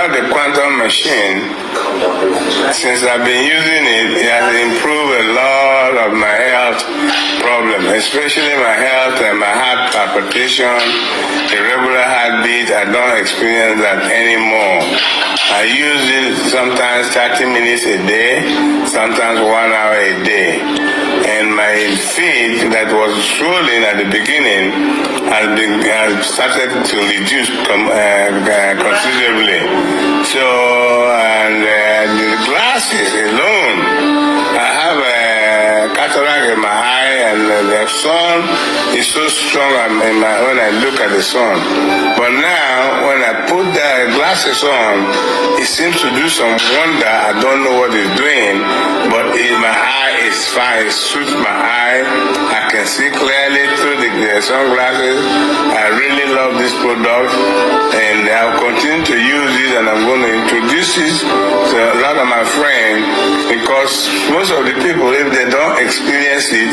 got the quantum machine. Since I've been using it, it has improved a lot of my health problems, especially my health and my heart palpitation, irregular heartbeat. I don't experience that anymore. I use it sometimes 30 minutes a day, sometimes 1 hour a day. And my feet that was swollen at the beginning has started to reduce considerably. So, and the glasses alone, I have a cataract in my eye, and the sun is so strong when I look at the sun. But now, when I put the glasses on, it seems to do some wonder. I don't know what it's doing, but my eye is fine. It suits my eye. I can see clearly through the sunglasses. I really love this product, and I'll continue to use it, and I'm going to introduce it to a lot of my friends, because most of the people, if they don't experience it,